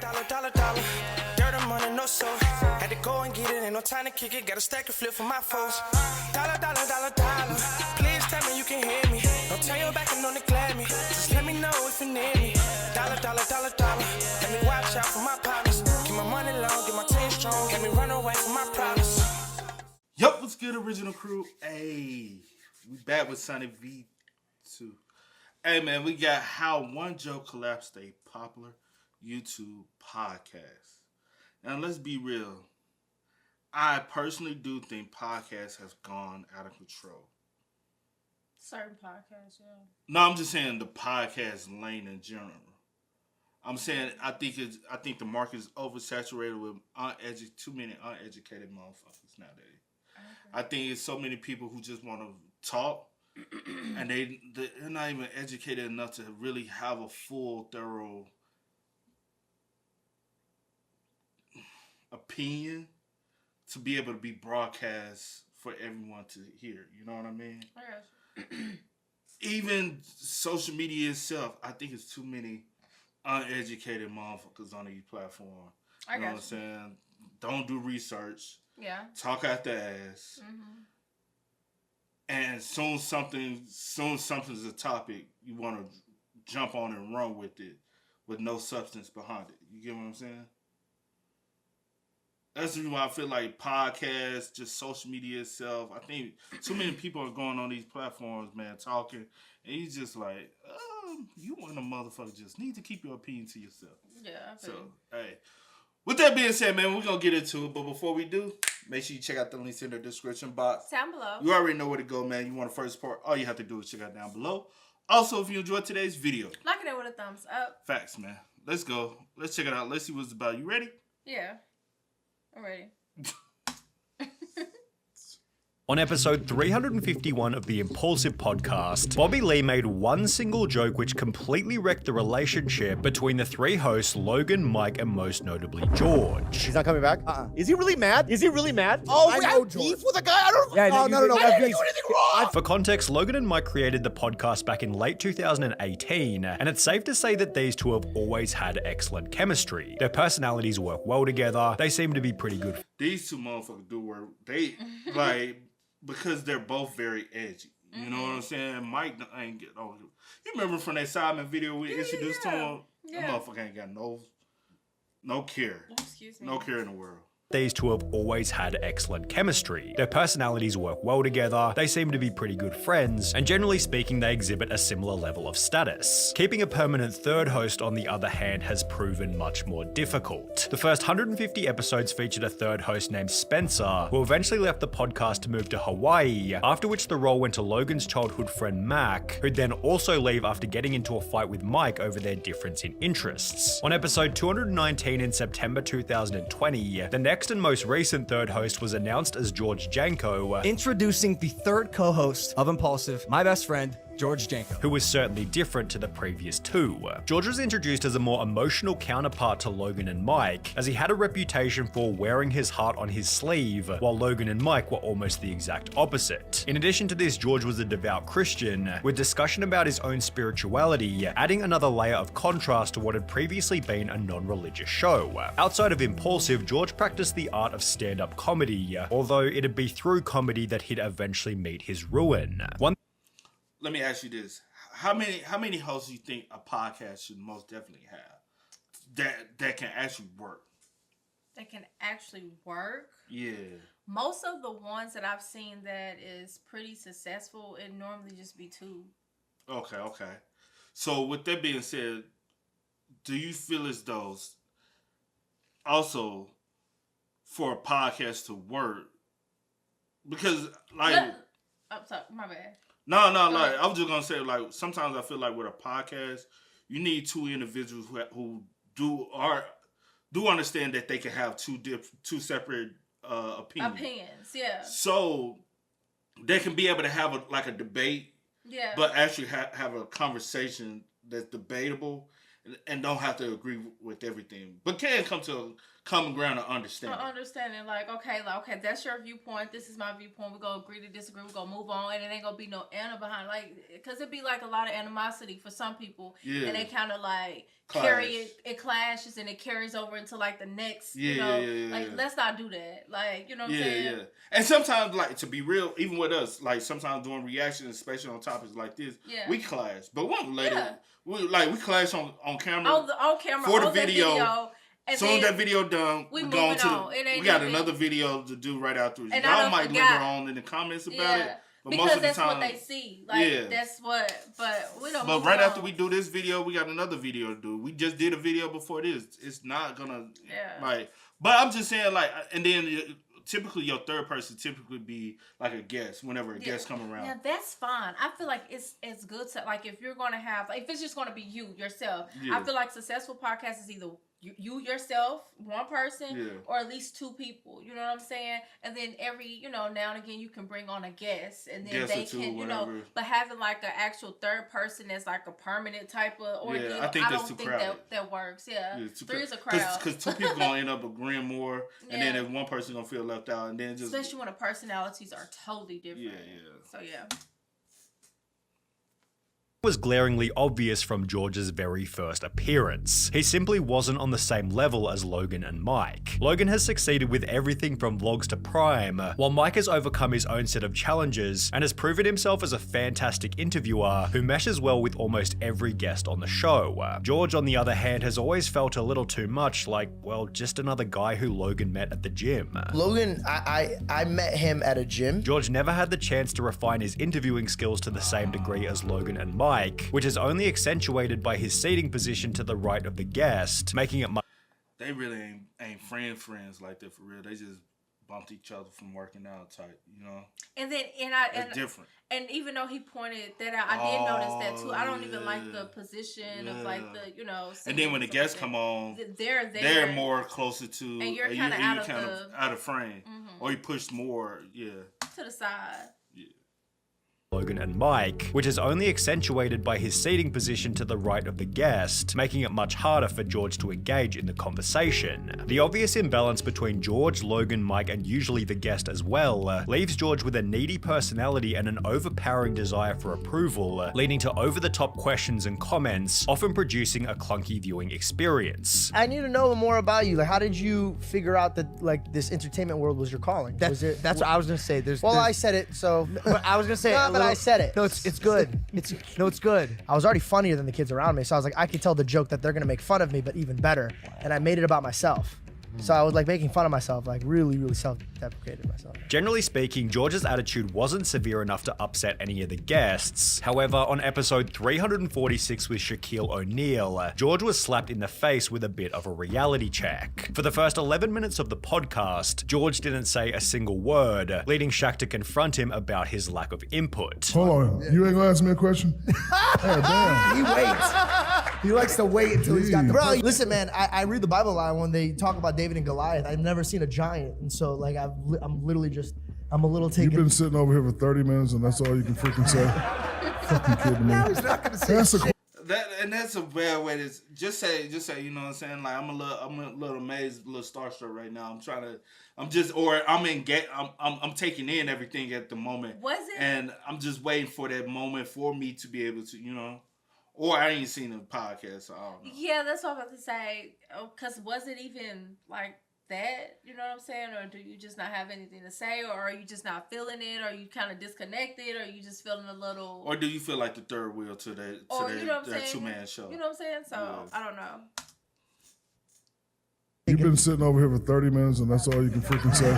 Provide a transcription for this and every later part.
dollar. Dirt and money, no soul. Had to go and get it, ain't no time to kick it. Got a stack of flip for my foes. Dollar. Please tell me you can hear me. Don't turn your back and don't neglect me. Just let me know if you need me. Dollar. Let me watch out for my partners. Keep my money long, get my team strong. Let me run away from my problems. Yup, what's good, original crew? Hey, we back with Sonny V2. Hey, man, we got How One Joke Collapsed a Popular YouTube Podcast. Now, let's be real. I personally do think podcasts has gone out of control. Certain podcasts, yeah. No, I'm just saying the podcast lane in general. I'm saying I think the market is oversaturated with too many uneducated motherfuckers nowadays. I think it's so many people who just want to talk, and they're not even educated enough to really have a full, thorough opinion to be able to be broadcast for everyone to hear. You know what I mean? Even social media itself, I think it's too many uneducated motherfuckers on these platforms. You know what I'm saying? Don't do research. Yeah. Talk out the ass. Mm-hmm. And soon something's a topic, you want to jump on and run with it with no substance behind it. You get what I'm saying? That's the reason why I feel like podcasts, just social media itself, I think too many people are going on these platforms, man, talking, and you just like, you want a motherfucker just need to keep your opinion to yourself. Yeah. So, hey. With that being said, man, we're going to get into it. But before we do, make sure you check out the links in the description box. Down below. You already know where to go, man. You want to first support, all you have to do is check out down below. Also, if you enjoyed today's video, like it with a thumbs up. Facts, man. Let's go. Let's check it out. Let's see what it's about. You ready? Yeah. I'm ready. On episode 351 of the Impaulsive podcast, Bobby Lee made one single joke which completely wrecked the relationship between the three hosts Logan, Mike, and most notably George. He's not coming back? Is he really mad? Oh, I we know have George. beef with a guy? I don't Yeah, Oh, no. I didn't do anything wrong. For context, Logan and Mike created the podcast back in late 2018, and it's safe to say that these two have always had excellent chemistry. Their personalities work well together, they seem to be pretty good. These two motherfuckers do work. They, like, because they're both very edgy. You know what I'm saying? Mike ain't get over. You remember from that Simon video we introduced to him? Yeah. That motherfucker ain't got no care. Excuse me. No care in the world. These two have always had excellent chemistry. Their personalities work well together, they seem to be pretty good friends, and generally speaking they exhibit a similar level of status. Keeping a permanent third host, on the other hand, has proven much more difficult. The first 150 episodes featured a third host named Spencer, who eventually left the podcast to move to Hawaii, after which the role went to Logan's childhood friend Mac, who'd then also leave after getting into a fight with Mike over their difference in interests. On episode 219 in September 2020, the next and most recent third host was announced as George Janko, Introducing the third co-host of Impaulsive, my best friend, George Janko. who was certainly different to the previous two. George was introduced as a more emotional counterpart to Logan and Mike, as he had a reputation for wearing his heart on his sleeve, while Logan and Mike were almost the exact opposite. In addition to this, George was a devout Christian, with discussion about his own spirituality, adding another layer of contrast to what had previously been a non-religious show. Outside of Impaulsive, George practiced the art of stand-up comedy, although it'd be through comedy that he'd eventually meet his ruin. Let me ask you this: How many hosts do you think a podcast should most definitely have that can actually work? That can actually work? Yeah. Most of the ones that I've seen that is pretty successful, it normally just be two. Okay. So with that being said, do you feel as though also for a podcast to work, because like sorry, my bad. No, like I was just gonna say, like sometimes I feel like with a podcast, you need two individuals who do understand that they can have two separate opinions. Yeah. So they can be able to have a debate, yeah, but actually have a conversation that's debatable and don't have to agree with everything, but can come to a common ground of understanding. Understanding, like, okay, that's your viewpoint, this is my viewpoint, we're going to agree to disagree, we're going to move on, and it ain't going to be no behind, like, because it'd be like a lot of animosity for some people, yeah. And they kind of like it clashes and it carries over into like the next, let's not do that. Like, you know what I'm saying? Yeah. And sometimes, like, to be real, even with us, like, sometimes doing reactions, especially on topics like this, we clash. But we don't let it. We clash on camera. On camera. For the video. And soon as that video done, we go on. We got another video to do right after. And y'all might linger on in the comments about it. But because most of the that's time, what they see. Like, that's what, but we don't. But right after we do this video, we got another video to do. We just did a video before this. It's not gonna, like, but I'm just saying, like, and then typically your third person typically be like a guest whenever a guest come around. Yeah, that's fine. I feel like it's good to, like, if you're gonna have, if it's just gonna be you, yourself, I feel like successful podcast is either you yourself, one person, or at least two people. You know what I'm saying? And then every, now and again, you can bring on a guest, and then they can, but having like an actual third person that's like a permanent type of ordeal, I don't think that works. Three is a crowd. Because two people gonna end up agreeing more, and then if one person gonna feel left out, and then just especially when the personalities are totally different. So was glaringly obvious from George's very first appearance. He simply wasn't on the same level as Logan and Mike. Logan has succeeded with everything from vlogs to Prime, while Mike has overcome his own set of challenges and has proven himself as a fantastic interviewer who meshes well with almost every guest on the show. George, on the other hand, has always felt a little too much like, well, just another guy who Logan met at the gym. Logan, I met him at a gym. George never had the chance to refine his interviewing skills to the same degree as Logan and Mike, which is only accentuated by his seating position to the right of the guest, making it much. They really ain't friends like that for real. They just bumped each other from working out type, And then it's different. And even though he pointed that out, I did notice that too. I don't even like the position of like the And then when the guests come on, they're more closer to, and you're kind of out of frame, or you push more, to the side. Logan and Mike, which is only accentuated by his seating position to the right of the guest, making it much harder for George to engage in the conversation. The obvious imbalance between George, Logan, Mike, and usually the guest as well, leaves George with a needy personality and an overpowering desire for approval, leading to over-the-top questions and comments, often producing a clunky viewing experience. I need to know more about you. Like, how did you figure out that, like, this entertainment world was your calling? That's what I was gonna say. I said it, so I was gonna say it. I said it. No, it's good. It's good. I was already funnier than the kids around me, so I was like, I could tell the joke that they're gonna make fun of me, but even better. And I made it about myself. So I was like making fun of myself, like really, really self-deprecated myself. Generally speaking, George's attitude wasn't severe enough to upset any of the guests. However, on episode 346 with Shaquille O'Neal, George was slapped in the face with a bit of a reality check. For the first 11 minutes of the podcast, George didn't say a single word, leading Shaq to confront him about his lack of input. Hold on, you ain't gonna ask me a question? Damn. He waits. He likes to wait until he's got the Bro, listen, man, I read the Bible a lot when they talk about David and Goliath. I've never seen a giant, and so like I'm literally just I'm a little taken. You've been sitting over here for 30 minutes, and that's all you can freaking say. Fucking kidding me. Now he's not gonna say shit. That's a bad way to just say, you know what I'm saying? Like I'm a little amazed, a little starstruck right now. I'm taking in everything at the moment. Was it? And I'm just waiting for that moment for me to be able to, or I ain't seen the podcast, so I don't know. Yeah, that's what I'm about to say. Because was it even like that? You know what I'm saying? Or do you just not have anything to say? Or are you just not feeling it? Or are you kind of disconnected? Or are you just feeling a little... Or do you feel like the third wheel to that two-man show? You know what I'm saying? So, I don't know. You've been sitting over here for 30 minutes, and that's all you can freaking say?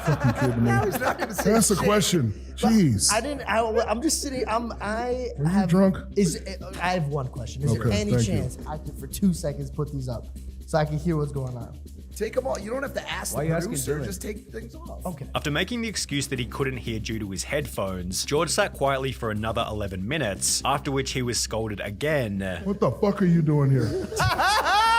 Fucking kidding me. Now he's not gonna say That's shit. a question. Jeez. I'm just sitting. Are you drunk? I have one question. Is there any chance I could, for 2 seconds, put these up so I can hear what's going on? Take them all. You don't have to ask the producer. Just take things off. Okay. After making the excuse that he couldn't hear due to his headphones, George sat quietly for another 11 minutes, after which he was scolded again. What the fuck are you doing here?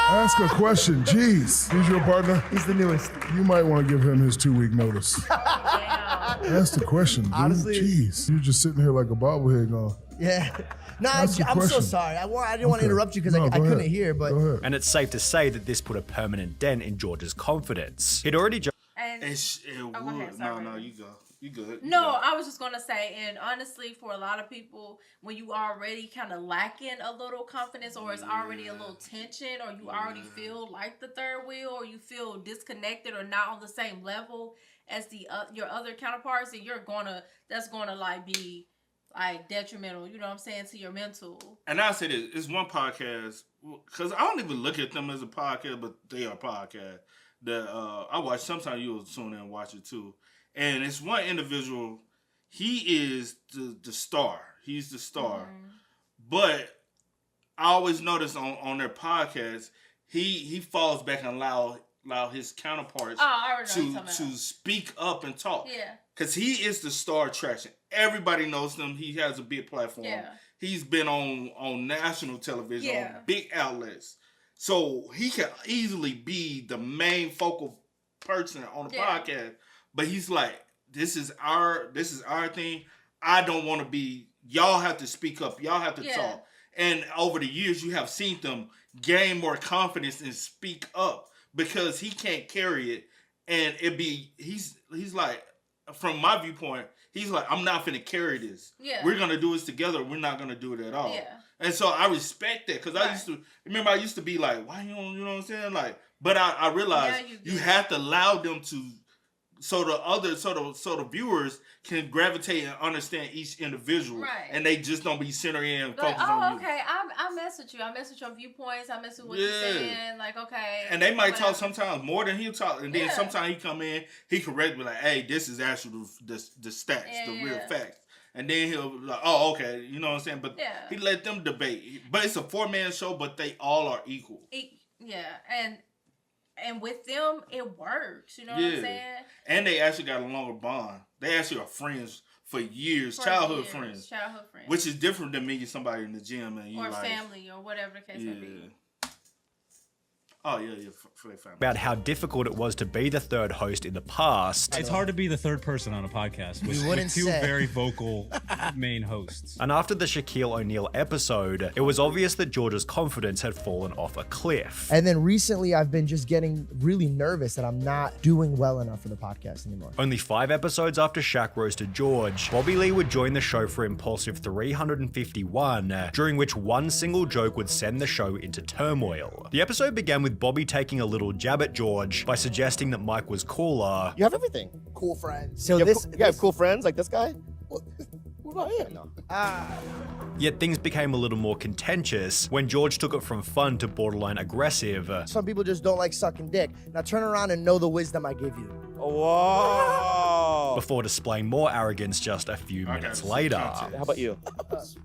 Ask a question. Jeez. He's your partner? He's the newest. You might want to give him his 2-week notice. Ask the question, dude. Honestly, jeez. You're just sitting here like a bobblehead going. Yeah. No, I'm so question. sorry. I didn't want to interrupt you because I couldn't hear, but... And it's safe to say that this put a permanent dent in George's confidence. He'd already It would. No, you go. You good? No, I was just gonna say, and honestly, for a lot of people, when you already kind of lacking a little confidence, or it's already a little tension, or you already feel like the third wheel, or you feel disconnected or not on the same level as your other counterparts, and that's gonna like be like detrimental. You know what I'm saying, to your mental. And I say this: it's one podcast because I don't even look at them as a podcast, but they are a podcast that I watch. Sometimes you'll tune in and watch it too. And it's one individual. He is the star. He's the star. Mm-hmm. But I always notice on their podcast, he falls back and allow his counterparts to speak up and talk. Yeah. Because he is the star attraction. Everybody knows him. He has a big platform. Yeah. He's been on national television, on big outlets. So he can easily be the main focal person on the podcast. But he's like, this is our thing. I don't want to be. Y'all have to speak up. Y'all have to talk. And over the years, you have seen them gain more confidence and speak up because he can't carry it. And he's like, from my viewpoint, he's like, I'm not finna carry this. Yeah. We're gonna do this together. We're not gonna do it at all. Yeah. And so I respect that because I used to be like, why you don't, you know what I'm saying? Like, but I realized you have to allow them to. So the viewers can gravitate and understand each individual, right? And they just don't be centered in and focused on you. Okay, I mess with you. I mess with your viewpoints. I mess with what you're saying. Like, okay. And they might talk sometimes more than he'll talk, and then sometimes he come in, he correct me like, "Hey, this is actually the stats, the real facts." And then he'll be like, "Oh, okay," you know what I'm saying? But he let them debate. But it's a 4-man show, but they all are equal. And with them, it works. You know what I'm saying? And they actually got a longer bond. They actually are friends for years, childhood friends. Which is different than meeting somebody in the gym and or family or whatever the case may be. Oh, yeah, for their family. About how difficult it was to be the third host in the past. It's hard to be the third person on a podcast with two very vocal main hosts. And after the Shaquille O'Neal episode, it was obvious that George's confidence had fallen off a cliff. And then recently, I've been just getting really nervous that I'm not doing well enough for the podcast anymore. Only 5 episodes after Shaq roasted George, Bobby Lee would join the show for Impaulsive 351, during which one single joke would send the show into turmoil. The episode began with Bobby taking a little jab at George by suggesting that Mike was cooler. You have everything. Cool friends. So you have cool friends like this guy? What about him? No. Yet things became a little more contentious when George took it from fun to borderline aggressive. Some people just don't like sucking dick. Now turn around and know the wisdom I give you. Whoa. Before displaying more arrogance just a few minutes later. How about you?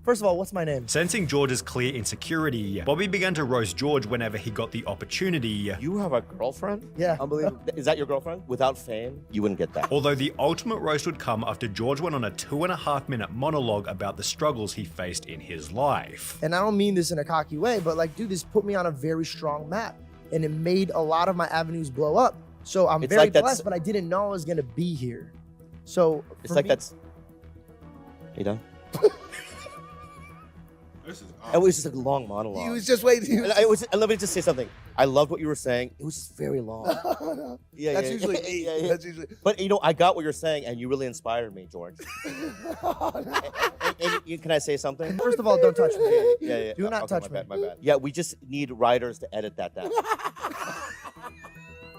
First of all, what's my name? Sensing George's clear insecurity, Bobby began to roast George whenever he got the opportunity. You have a girlfriend? Yeah. Unbelievable. Is that your girlfriend? Without fame, you wouldn't get that. Although the ultimate roast would come after George went on a 2.5-minute monologue about the struggles he faced in his life. And I don't mean this in a cocky way, but like, dude, this put me on a very strong map. And it made a lot of my avenues blow up. So I'm very blessed, but I didn't know I was going to be here. So it's like that's... You done? This is awesome. It was just a long monologue. He was just waiting. Let me just say something. I loved what you were saying. It was just very long. That's usually me. That's usually. But I got what you're saying, and you really inspired me, George. Can I say something? First of all, don't touch me. Yeah. Do not touch me. My bad. Yeah, we just need writers to edit that down.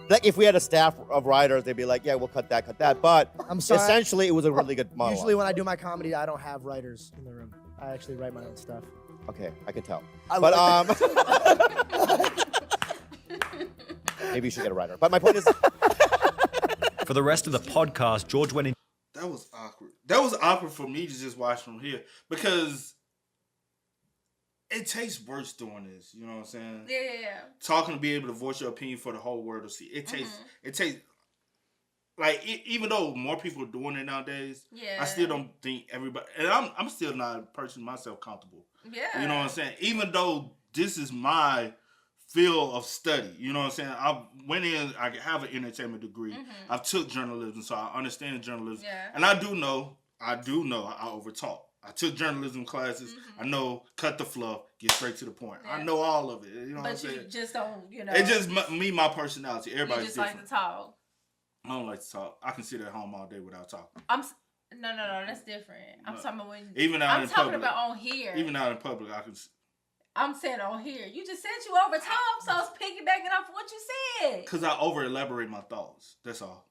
Like if we had a staff of writers, they'd be like, "Yeah, we'll cut that." But I'm sorry. Essentially, it was a really good monologue. Usually, when I do my comedy, I don't have writers in the room. I actually write my own stuff. Okay, I can tell. But maybe you should get a writer. But my point is, for the rest of the podcast, George went in. That was awkward. That was awkward for me to just watch from here because it tastes worse doing this. You know what I'm saying? Yeah. Talking to be able to voice your opinion for the whole world to see. It tastes like even though more people are doing it nowadays. Yeah. I still don't think everybody. And I'm still not a person myself comfortable. Yeah. You know what I'm saying? Even though this is my field of study. You know what I'm saying? I went in. I have an entertainment degree. I took journalism, so I understand journalism. Yeah. And I do know I overtalk. I took journalism classes. I know cut the fluff, get straight to the point. Yeah. I know all of it. You know what I'm saying? But you just don't, It's just my personality. Everybody's you just different. like to talk. I don't like to talk. I can sit at home all day without talking. No, that's different. I'm talking about when even out I'm in talking public, about on here. Even out in public, I can. I'm saying on here. You just said you over talk, so I was piggybacking off what you said. Because I over elaborate my thoughts. That's all.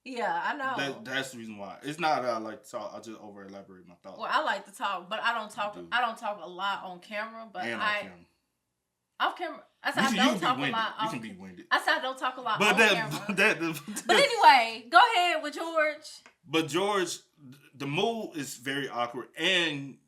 Yeah, I know. That's the reason why. It's not that I like to talk. I just over elaborate my thoughts. Well, I like to talk, but I don't talk. I don't talk a lot on camera. But off camera. I said I don't talk a lot. You can be winded. I said I don't talk a lot on camera. But anyway, go ahead with George. But George, the mood is very awkward, and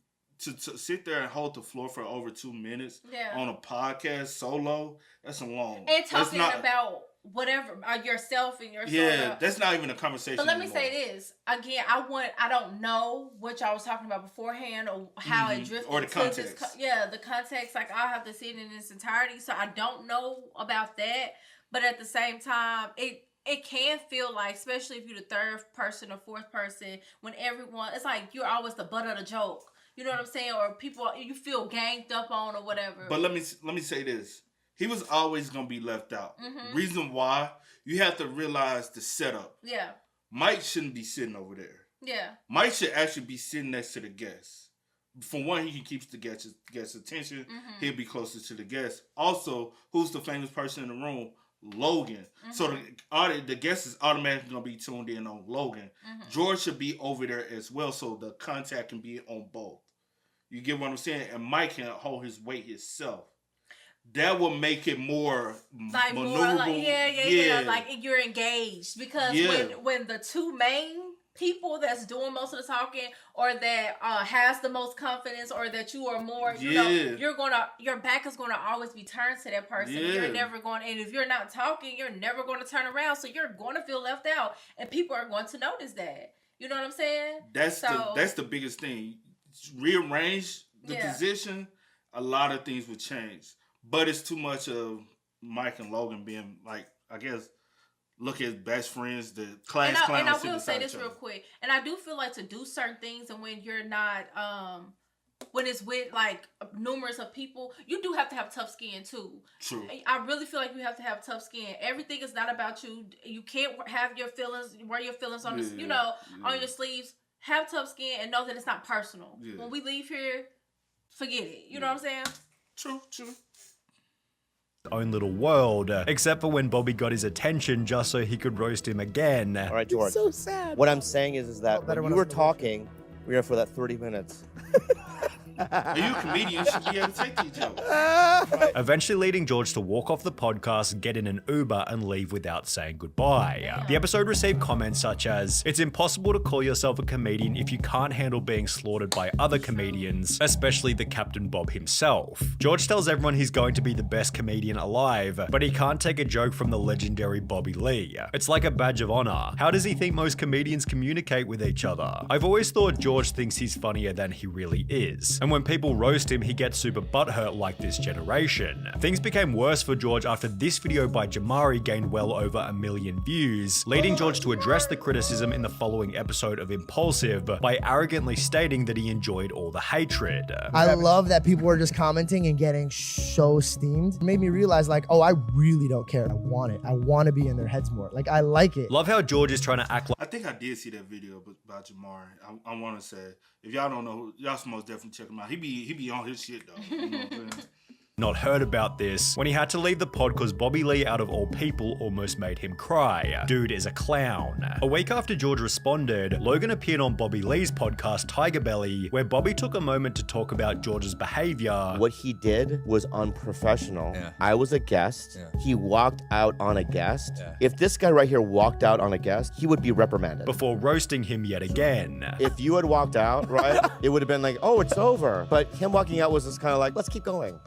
to sit there and hold the floor for over 2 minutes on a podcast solo, that's a long. And talking about whatever yourself and your that's not even a conversation. But let me say this again. I don't know what y'all was talking about beforehand or how it drifted or the context. The context. Like I'll have to see it in its entirety, so I don't know about that. But at the same time, it can feel like, especially if you're the third person or fourth person, when everyone, it's like you're always the butt of the joke. You know what I'm saying? Or people, you feel ganged up on or whatever. But let me say this. He was always going to be left out. Mm-hmm. Reason why, you have to realize the setup. Yeah. Mike shouldn't be sitting over there. Yeah. Mike should actually be sitting next to the guest. For one, he keeps the guest's attention. Mm-hmm. He'll be closer to the guest. Also, who's the famous person in the room? Logan. Mm-hmm. So the guest is automatically going to be tuned in on Logan. Mm-hmm. George should be over there as well, so the contact can be on both. You get what I'm saying? And Mike can hold his weight himself. That will make it more like maneuverable. More like, like you're engaged. Because when the two main people that's doing most of the talking, or that has the most confidence, or that you are more, you know, your back is gonna always be turned to that person. You're never going, and if you're not talking, you're never going to turn around. So you're going to feel left out, and people are going to notice that. You know what I'm saying? That's the biggest thing. Rearrange the position, a lot of things would change. But it's too much of Mike and Logan being, like, I guess, look at best friends, the class clowns. And I will say this real quick. And I do feel like to do certain things, and when you're not, when it's with, like, numerous of people, you do have to have tough skin, too. True. I really feel like you have to have tough skin. Everything is not about you. You can't have your feelings, wear your feelings on, on your sleeves. Have tough skin and know that it's not personal. Yeah. When we leave here, forget it. You know what I'm saying? True. Own little world, except for when Bobby got his attention just so he could roast him again. All right, George. It's so sad. What I'm saying is that when you were talking, we were here for that 30 minutes. Are you a comedian? You should be able to take these jokes. Eventually leading George to walk off the podcast, get in an Uber, and leave without saying goodbye. The episode received comments such as, "It's impossible to call yourself a comedian if you can't handle being slaughtered by other comedians, especially the Captain Bob himself." George tells everyone he's going to be the best comedian alive, but he can't take a joke from the legendary Bobby Lee. It's like a badge of honor. How does he think most comedians communicate with each other? I've always thought George thinks he's funnier than he really is. And when people roast him, he gets super butthurt like this generation. Things became worse for George after this video by Jamari gained well over 1 million views, leading George to address the criticism in the following episode of Impaulsive by arrogantly stating that he enjoyed all the hatred. I love that people were just commenting and getting so steamed. It made me realize, like, oh, I really don't care. I want it. I want to be in their heads more. Like, I like it. Love how George is trying to act like... I think I did see that video about Jamari. I want to say, if y'all don't know, y'all should most definitely check him out. He be on his shit, though. You know what I'm saying? Not heard about this when he had to leave the pod because Bobby Lee, out of all people, almost made him cry. Dude is a clown. A week after George responded, Logan appeared on Bobby Lee's podcast Tiger Belly, where Bobby took a moment to talk about George's behavior. What he did was unprofessional. Yeah. I was a guest. Yeah. He walked out on a guest. Yeah. If this guy right here walked out on a guest, he would be reprimanded. Before roasting him yet again. If you had walked out, right, it would have been like, oh, it's over. But him walking out was just kind of like, let's keep going.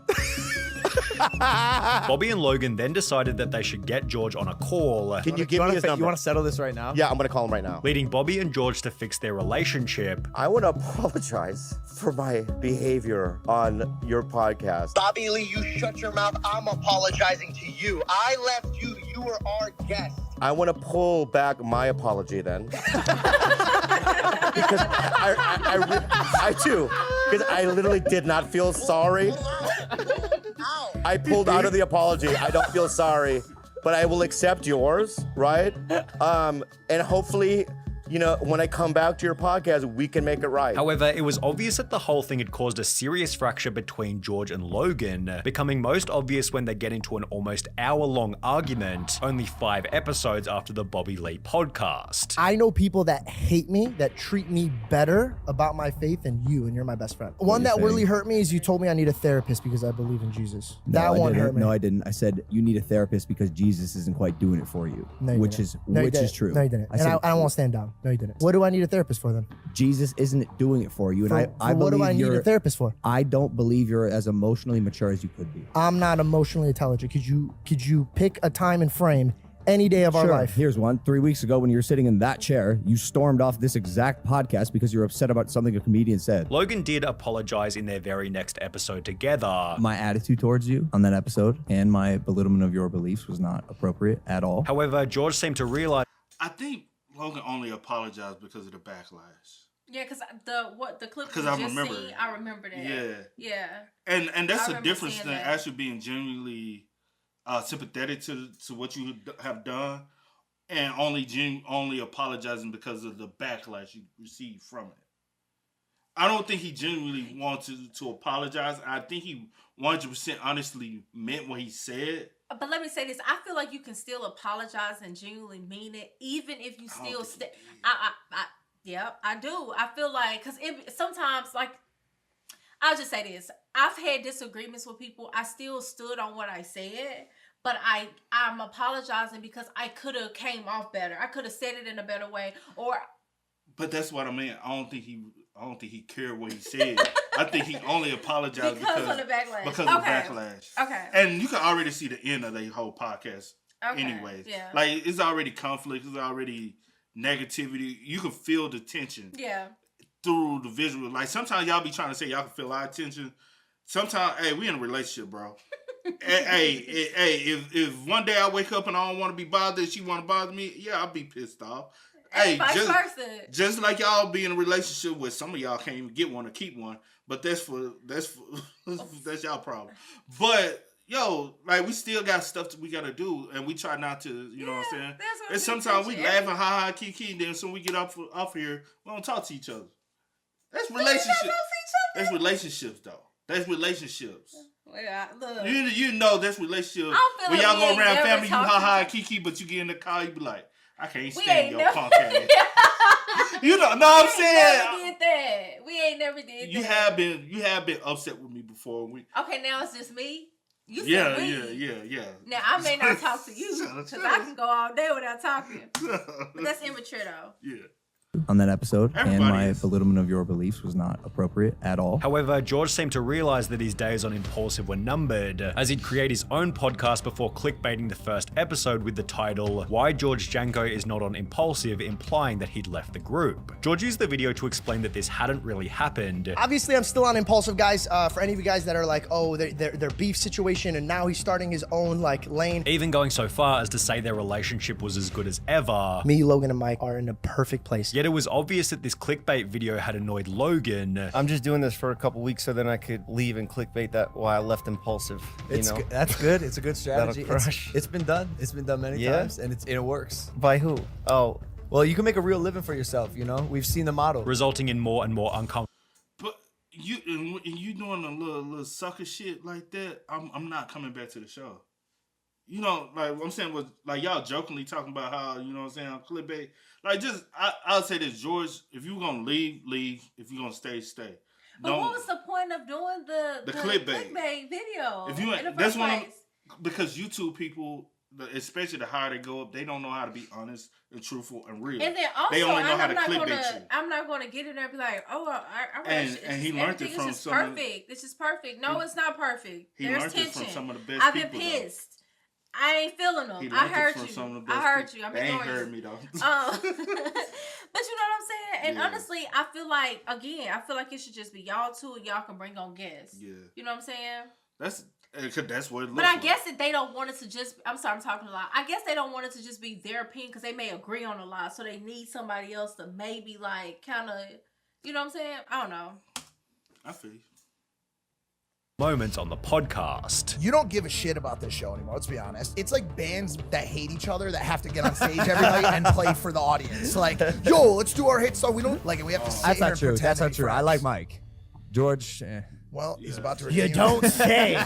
Bobby and Logan then decided that they should get George on a call. Can you give me his number? You want to settle this right now? Yeah, I'm going to call him right now. Leading Bobby and George to fix their relationship. I want to apologize for my behavior on your podcast. Bobby Lee, you shut your mouth. I'm apologizing to you. I left you. You were our guest. I want to pull back my apology then. Because I too, because I literally did not feel sorry. I pulled out of the apology. I don't feel sorry. but I will accept yours, right? And hopefully, you know, when I come back to your podcast, we can make it right. However, it was obvious that the whole thing had caused a serious fracture between George and Logan, becoming most obvious when they get into an almost hour-long argument, only 5 episodes after the Bobby Lee podcast. I know people that hate me, that treat me better about my faith than you, and you're my best friend. One that really hurt me is you told me I need a therapist because I believe in Jesus. That one hurt me. No, I didn't. I said you need a therapist because Jesus isn't quite doing it for you, which is true. No, you didn't. I won't stand down. No, you didn't. What do I need a therapist for then? Jesus isn't doing it for you, and I believe what do I need a therapist for? I don't believe you're as emotionally mature as you could be. I'm not emotionally intelligent. Could you pick a time and frame any day of our life? Here's one. 3 weeks ago, when you were sitting in that chair, you stormed off this exact podcast because you were upset about something a comedian said. Logan did apologize in their very next episode together. My attitude towards you on that episode and my belittlement of your beliefs was not appropriate at all. However, George seemed to realize. I think Logan only apologized because of the backlash. Yeah, because the clip you just remember seen, I remember that. Yeah. And that's a difference than actually being genuinely sympathetic to what you have done, and only apologizing because of the backlash you received from it. I don't think he genuinely wanted to apologize. I think he 100% honestly meant what he said. But let me say this. I feel like you can still apologize and genuinely mean it, even if you still stay. Yeah, I do. I feel like, because sometimes, like, I'll just say this. I've had disagreements with people. I still stood on what I said, but I'm apologizing because I could have came off better. I could have said it in a better way, or. But that's what I mean. I don't think he cared what he said. I think he only apologized because of the backlash. Because of the backlash. Okay. And you can already see the end of the whole podcast. Okay. Anyways. Yeah. Like, it's already conflict. It's already negativity. You can feel the tension. Yeah. Through the visual. Like, sometimes y'all be trying to say y'all can feel our tension. Sometimes, hey, we in a relationship, bro. hey, if one day I wake up and I don't want to be bothered and she want to bother me, yeah, I'll be pissed off. Hey, just like y'all be in a relationship with some of y'all can't even get one or keep one, but that's y'all problem. But yo, like, we still got stuff that we gotta do, and we try not to, you know what I'm saying? And sometimes we laughing, ha, kiki, and then when we get off here, we don't talk to each other. That's relationships. That's relationships, though. That's relationships. Look. You know that's relationships. When y'all go around family, you ha, kiki, but you get in the car, you be like, I can't stand your punk ass. You know what I'm saying? We never did that. We ain't never did that. You have been upset with me before. Okay, now it's just me. You said yeah. Now I may not talk to you because I can go all day without talking. But that's immature though. Yeah. On that episode, and my belittlement of your beliefs was not appropriate at all. However, George seemed to realize that his days on Impaulsive were numbered, as he'd create his own podcast before clickbaiting the first episode with the title, Why George Janko is Not on Impaulsive, implying that he'd left the group. George used the video to explain that this hadn't really happened. Obviously, I'm still on Impaulsive, guys. For any of you guys that are like, oh, their beef situation, and now he's starting his own, like, lane. Even going so far as to say their relationship was as good as ever. Me, Logan, and Mike are in a perfect place. Yet it was obvious that this clickbait video had annoyed Logan. I'm just doing this for a couple weeks so then I could leave and clickbait that why I left Impaulsive. That's good. It's a good strategy. It's been done. It's been done many times, and it works. By who? Oh, well, you can make a real living for yourself. You know, we've seen the model, resulting in more and more uncomfortable. But you doing a little sucker shit like that. I'm not coming back to the show. You know, like what I'm saying was, like, y'all jokingly talking about how, you know what I'm saying, on clickbait. Like, just, I'll say this, George, if you're going to leave. If you're going to stay. But what was the point of doing the clickbait video? If you that's one because YouTube people, especially the higher they go up, they don't know how to be honest and truthful and real. And then also, they only know how to clickbait you. I'm not going to get in there and be like, oh, and he learned it from some perfect. This is perfect. No, it's not perfect. There's tension. From some of the best I've been pissed. I ain't feeling them. I heard you. I'm they ain't heard me though. But you know what I'm saying? And honestly, I feel like it should just be y'all two, and y'all can bring on guests. Yeah. You know what I'm saying? That's what it looks But I guess that they don't want it to just. I'm sorry, I'm talking a lot. I guess they don't want it to just be their opinion because they may agree on a lot, so they need somebody else to maybe like kind of. You know what I'm saying? I don't know. I feel you. moments on the podcast. You don't give a shit about this show anymore, let's be honest. It's like bands that hate each other that have to get on stage every night and play for the audience. Like, yo, let's do our hit song. We don't like it. We have to sit That's here not and true. pretend That's not any true. I friends. like Mike. George. Well, he's about to. You don't say.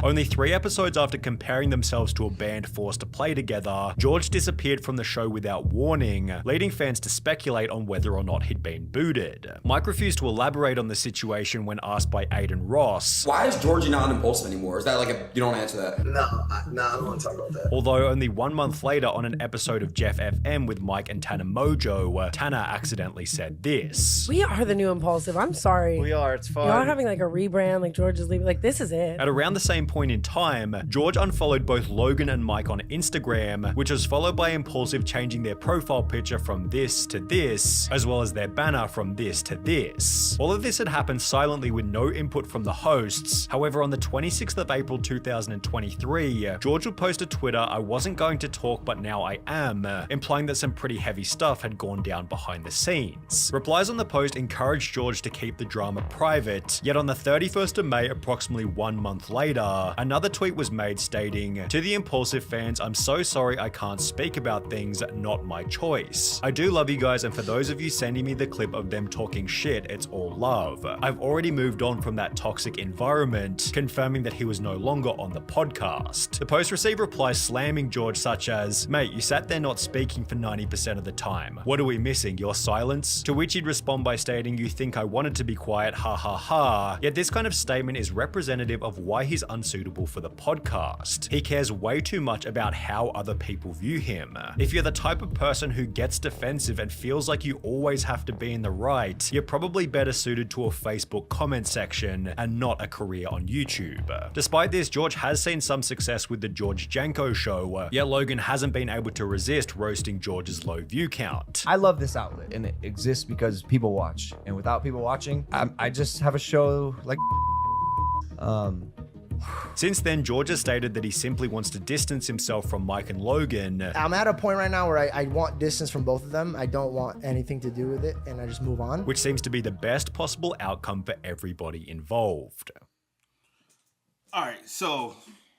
Only 3 episodes after comparing themselves to a band forced to play together, George disappeared from the show without warning, leading fans to speculate on whether or not he'd been booted. Mike refused to elaborate on the situation when asked by Aiden Ross. Why is Georgie not on Impulsive anymore? Is that like you don't answer that? No, I don't want to talk about that. Although only 1 month later on an episode of Jeff FM with Mike and Tanner Mojo, Tanner accidentally said this. We are the new Impulsive. I'm sorry. We are. It's fun. Y'all are having like a rebrand, like George is leaving. Like, this is it. At around the same point in time, George unfollowed both Logan and Mike on Instagram, which was followed by Impaulsive changing their profile picture from this to this, as well as their banner from this to this. All of this had happened silently with no input from the hosts. However, on the 26th of April 2023, George would post to Twitter, "I wasn't going to talk, but now I am," implying that some pretty heavy stuff had gone down behind the scenes. Replies on the post encouraged George to keep the drama private, yet on the 31st of May, approximately 1 month later, another tweet was made stating, "To the Impaulsive fans, I'm so sorry I can't speak about things, not my choice. I do love you guys, and for those of you sending me the clip of them talking shit, it's all love. I've already moved on from that toxic environment," confirming that he was no longer on the podcast. The post received replies slamming George such as, "Mate, you sat there not speaking for 90% of the time. What are we missing, your silence?" To which he'd respond by stating, "You think I wanted to be quiet, ha ha ha." Yet this kind of statement is representative of why he's unsuitable for the podcast. He cares way too much about how other people view him. If you're the type of person who gets defensive and feels like you always have to be in the right, you're probably better suited to a Facebook comment section and not a career on YouTube. Despite this, George has seen some success with the George Janko show, yet Logan hasn't been able to resist roasting George's low view count. I love this outlet, and it exists because people watch. And without people watching, I just have a show like. Since then, George has stated that he simply wants to distance himself from Mike and Logan. I'm at a point right now where I want distance from both of them. I don't want anything to do with it, and I just move on. Which seems to be the best possible outcome for everybody involved. All right, so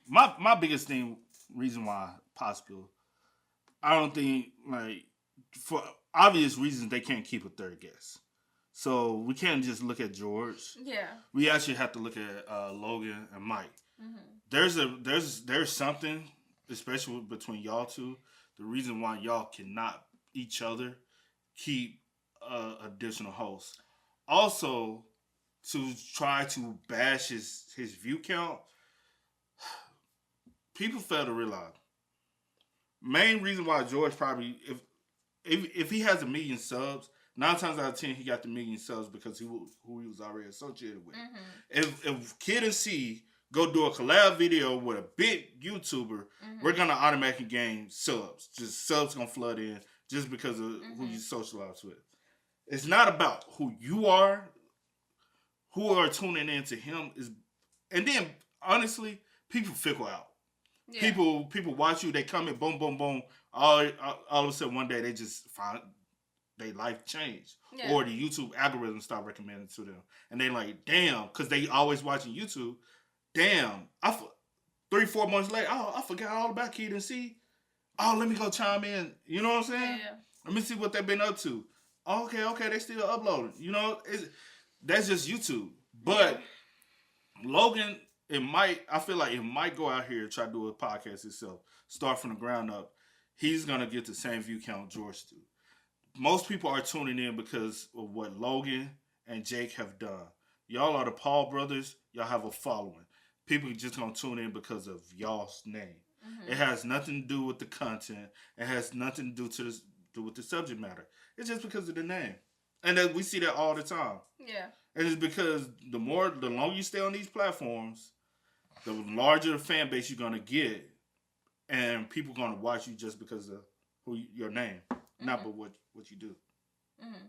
my biggest reason why possible, I don't think, like, for obvious reasons, they can't keep a third guest. So we can't just look at George. Yeah. We actually have to look at Logan and Mike. Mm-hmm. There's something, especially between y'all two, the reason why y'all cannot each other keep additional hosts. Also, to try to bash his view count, people fail to realize. Main reason why George probably, if he has 1 million subs, 9 times out of 10 he got the 1 million subs because who he was already associated with. Mm-hmm. If Kid and C go do a collab video with a big YouTuber, we're gonna automatically gain subs. Just subs gonna flood in just because of who you socialize with. It's not about who you are. Who are tuning in to him is, and then honestly, people fickle out. Yeah. People watch you. They come in, boom, boom, boom. All of a sudden, one day they just find their life changed, or the YouTube algorithm start recommending to them, and they like, damn, because they always watching YouTube. Damn, 3-4 months later, I forgot all about Kid and C. Oh, let me go chime in. You know what I'm saying? Yeah. Let me see what they've been up to. Okay, they still uploading. You know, that's just YouTube. But Logan, I feel like it might go out here and try to do a podcast itself, start from the ground up. He's gonna get the same view count George do. Most people are tuning in because of what Logan and Jake have done. Y'all are the Paul brothers. Y'all have a following. People just gonna tune in because of y'all's name. Mm-hmm. It has nothing to do with the content. It has nothing to do with the subject matter. It's just because of the name. And we see that all the time. Yeah. And it's because the longer you stay on these platforms, the larger the fan base you're gonna get, and people gonna watch you just because of your name, not but what you do. Mm-hmm.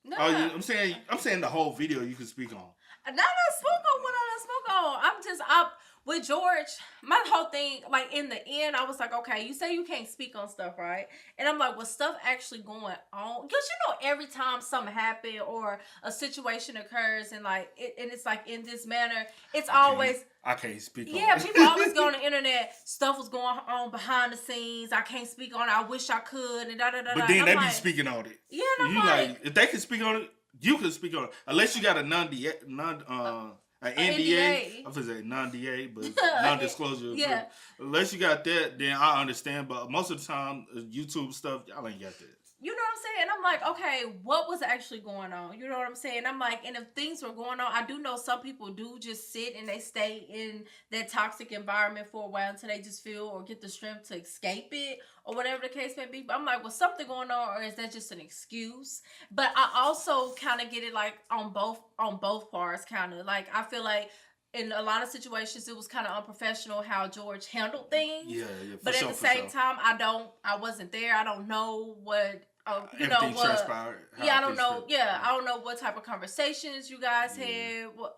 No, I'm saying the whole video you can speak on. No, spoke on what I spoke on. with George, my whole thing, like in the end, I was like, okay, you say you can't speak on stuff, right? And I'm like, was stuff actually going on? Because every time something happens or a situation occurs and like and it's like in this manner, it's always. I can't speak on it. Yeah, people always go on the internet, stuff was going on behind the scenes. I can't speak on it. I wish I could. And da-da-da-da. But then they be speaking on it. Yeah, and I'm like, if they can speak on it, you can speak on it. Unless you got a NDA. I was gonna say non-DA, but non-disclosure. Yeah. Unless you got that, then I understand. But most of the time, YouTube stuff, y'all ain't got that. You know what I'm saying? I'm like, okay, what was actually going on? You know what I'm saying? I'm like, and if things were going on, I do know some people do just sit and they stay in that toxic environment for a while until they just feel or get the strength to escape it or whatever the case may be. But I'm like, was something going on or is that just an excuse? But I also kind of get it like on both parts, kind of. Like, I feel like in a lot of situations, it was kind of unprofessional how George handled things. Yeah. But at the same time, I wasn't there. I don't know what. Everything transpired. Yeah, I don't know. Yeah, I don't know what type of conversations you guys had. Well,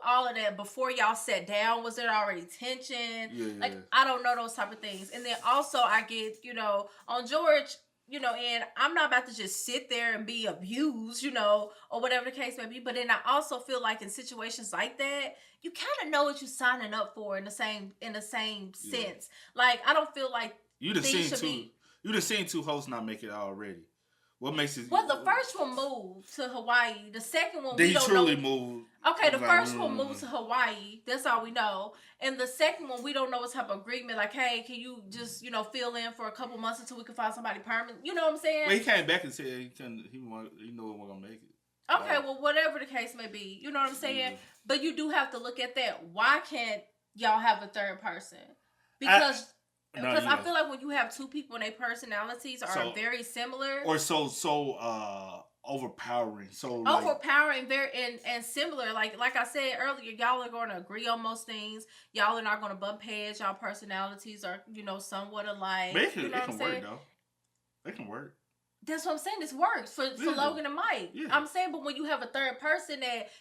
all of that before y'all sat down. Was there already tension? Yeah. I don't know those type of things. And then also I get, on George, and I'm not about to just sit there and be abused, or whatever the case may be. But then I also feel like in situations like that, you kind of know what you're signing up for in the same sense. Like, I don't feel like you'd have seen two hosts not make it already. What makes it? Well, the first one moved to Hawaii. The second one, we don't know. Moved. Okay, the first one moved to Hawaii. That's all we know. And the second one, we don't know what type of agreement. Like, hey, can you just fill in for a couple months until we can find somebody permanent? You know what I'm saying? Well, he came back and said he know we're gonna make it. Okay, well, whatever the case may be, you know what I'm saying. Yeah. But you do have to look at that. Why can't y'all have a third person? Because I feel like when you have two people and their personalities are very similar, or so overpowering, overpowering, very and similar. Like I said earlier, y'all are going to agree on most things. Y'all are not going to bump heads. Y'all personalities are somewhat alike. But it can work though. It can work. That's what I'm saying. This works for Logan and Mike. Yeah. I'm saying, but when you have a third person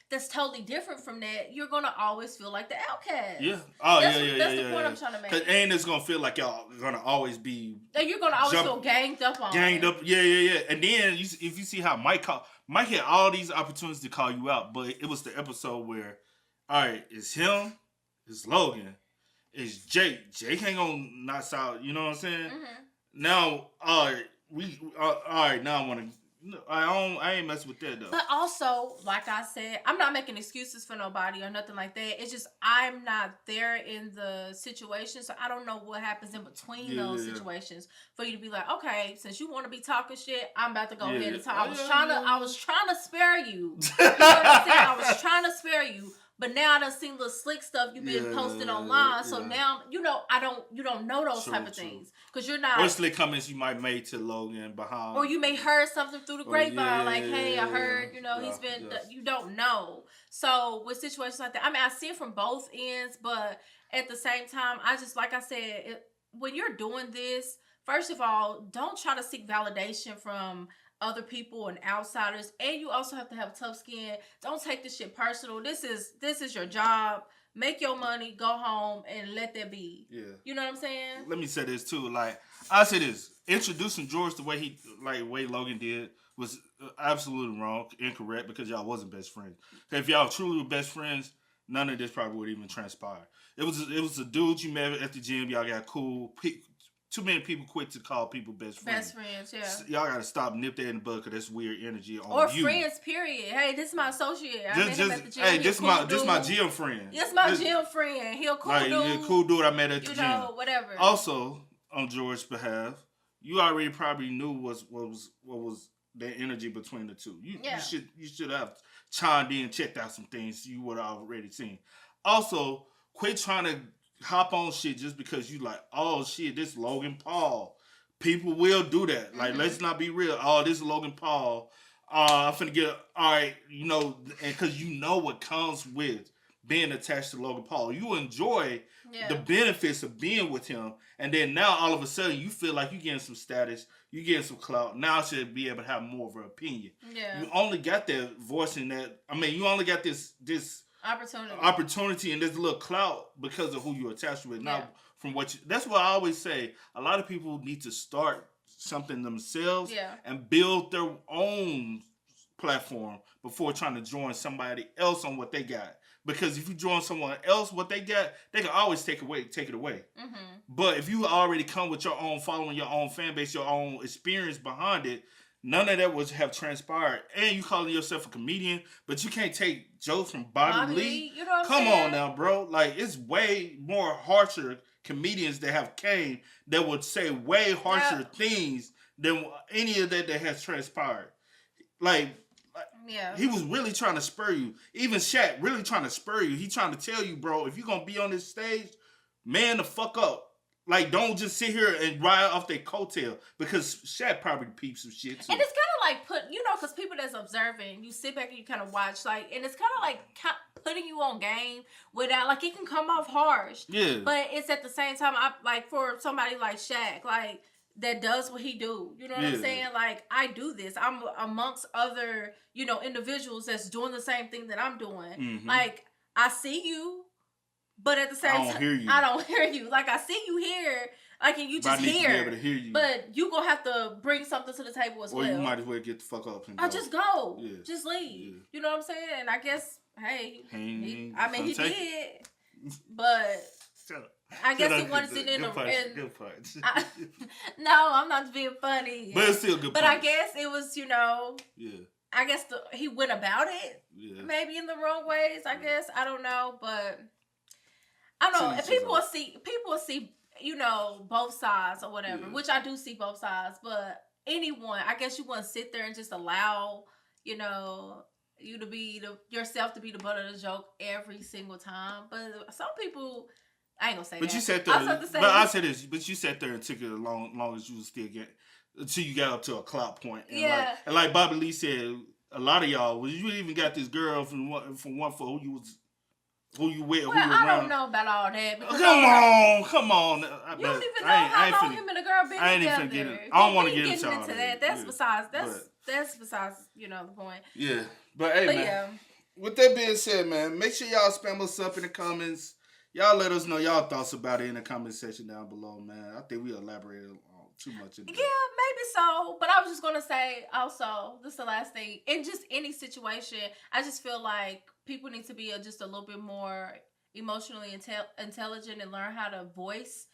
that's totally different from that, you're gonna always feel like the outcast. Yeah. That's the point I'm trying to make. And it's gonna feel like y'all gonna always be. And you're gonna always feel ganged up on. Yeah. And then if you see how Mike had all these opportunities to call you out, but it was the episode where, all right, it's him, it's Logan, it's Jake. Jake ain't gonna knock out. You know what I'm saying? Mm-hmm. Now, all right. All right, now I want to. I ain't messing with that though. But also, like I said, I'm not making excuses for nobody or nothing like that. It's just I'm not there in the situation, so I don't know what happens in between those situations for you to be like, okay, since you want to be talking shit, I'm about to go ahead and talk. I was trying to spare you. You know what I'm saying? I was trying to spare you. But now I done seen little slick stuff you've been posting online. So now, you don't know those type of things. Because you're not. Or slick comments you might make to Logan behind. Or you may heard something through the grapevine. hey, I heard, he's been, you don't know. So with situations like that, I mean, I see it from both ends. But at the same time, I just, like I said, when you're doing this, first of all, don't try to seek validation from other people and outsiders, and you also have to have tough skin. Don't take this shit personal. This is your job. Make your money, go home, and let that be. Yeah. You know what I'm saying? Let me say this too. Like I say this, introducing George the way Logan did was absolutely wrong, incorrect, because y'all wasn't best friends. If y'all truly were best friends, none of this probably would even transpire. It was a dude you met at the gym. Y'all got cool. Too many people quit to call people best friends. Best friends, yeah. Y'all gotta stop, nip that in the bud, because that's weird energy on or you. Or friends, period. Hey, this is my associate. I met him at the gym. Hey, this my gym friend. This my gym friend. He a cool dude. He a cool dude I met at the gym. Whatever. Also, on George's behalf, you already probably knew what was that energy between the two. You should have chimed in, checked out some things you would have already seen. Also, quit trying to hop on shit just because you like, oh shit, this Logan Paul. People will do that. Like, let's not be real. Oh, this is Logan Paul. I'm finna get, all right, and because you know what comes with being attached to Logan Paul. You enjoy the benefits of being with him. And then now all of a sudden you feel like you're getting some status, you're getting some clout. Now I should be able to have more of an opinion. Yeah. You only got that voice in that. I mean, you only got this opportunity, and there's a little clout because of who you're attached with. Not from what you. That's what I always say. A lot of people need to start something themselves and build their own platform before trying to join somebody else on what they got. Because if you join someone else what they got, they can always take it away. Mm-hmm. But if you already come with your own following, your own fan base, your own experience behind it, none of that would have transpired. And you calling yourself a comedian, but you can't take jokes from Bobby Lee. You know what I'm Come saying? on now, bro. Like, it's way more harsher comedians that have came that would say way harsher things than any of that has transpired. Like, he was really trying to spur you. Even Shaq really trying to spur you. He trying to tell you, bro, if you're going to be on this stage, man the fuck up. Like, don't just sit here and ride off their coattail. Because Shaq probably peeps some shit too. And it's kind of like because people that's observing, you sit back and you kind of watch, like, and it's kind of like putting you on game without, like, it can come off harsh. Yeah. But it's at the same time, like, for somebody like Shaq, like, that does what he do. You know what I'm saying? Like, I do this. I'm amongst other, individuals that's doing the same thing that I'm doing. Mm-hmm. Like, I see you, but at the same time, I don't hear you. Like, I see you here, like, and you just hear. Be able to hear you. But you gonna have to bring something to the table as well. Or you might as well get the fuck up and go. Just go. Yeah. Just leave. Yeah. You know what I'm saying? And I guess, hey, he did. But I guess he wanted to sit in the good part. No, I'm not being funny. But it's still good. But I guess it was, I guess he went about it maybe in the wrong ways. I guess I don't know, but I don't know. People will see, both sides or whatever, which I do see both sides. But anyone, I guess you wouldn't sit there and just allow, you to be yourself to be the butt of the joke every single time. But some people. I ain't gonna say that. You sat there. I said this. But you sat there and took it long as you was still until you got up to a clout point. And like Bobby Lee said, a lot of y'all, you even got this girl from one for who you with, well, who you around. I don't know about all that. Come on. You don't even know how long him and the girl been together. I ain't even get it. I don't want to get into all that. That's besides. That's besides. The point. Yeah, but hey, man. Yeah. With that being said, man, make sure y'all spam us up in the comments. Y'all let us know y'all thoughts about it in the comment section down below, man. I think we elaborated on too much. Maybe so. But I was just going to say also, this is the last thing. In just any situation, I just feel like people need to be just a little bit more emotionally intelligent and learn how to voice,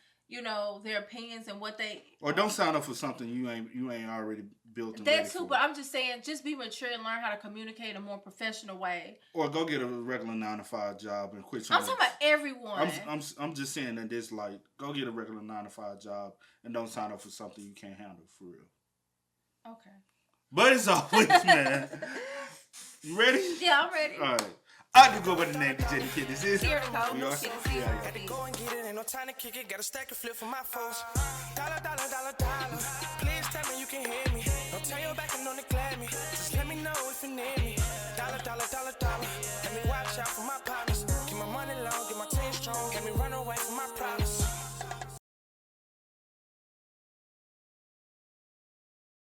their opinions and what they... Or don't sign up for something you ain't already built and that too, for. But I'm just saying, just be mature and learn how to communicate in a more professional way. Or go get a regular 9-to-5 job and quit. I'm talking about everyone. I'm just saying that this, like, go get a regular 9-to-5 job and don't sign up for something you can't handle for real. Okay. But as always, man. You ready? Yeah, I'm ready. All right. I do go by the name DJ Kid. This is. Here it goes. Got to go and get it. Ain't no time to kick it. Got a stack of flip for my foes. Dollar,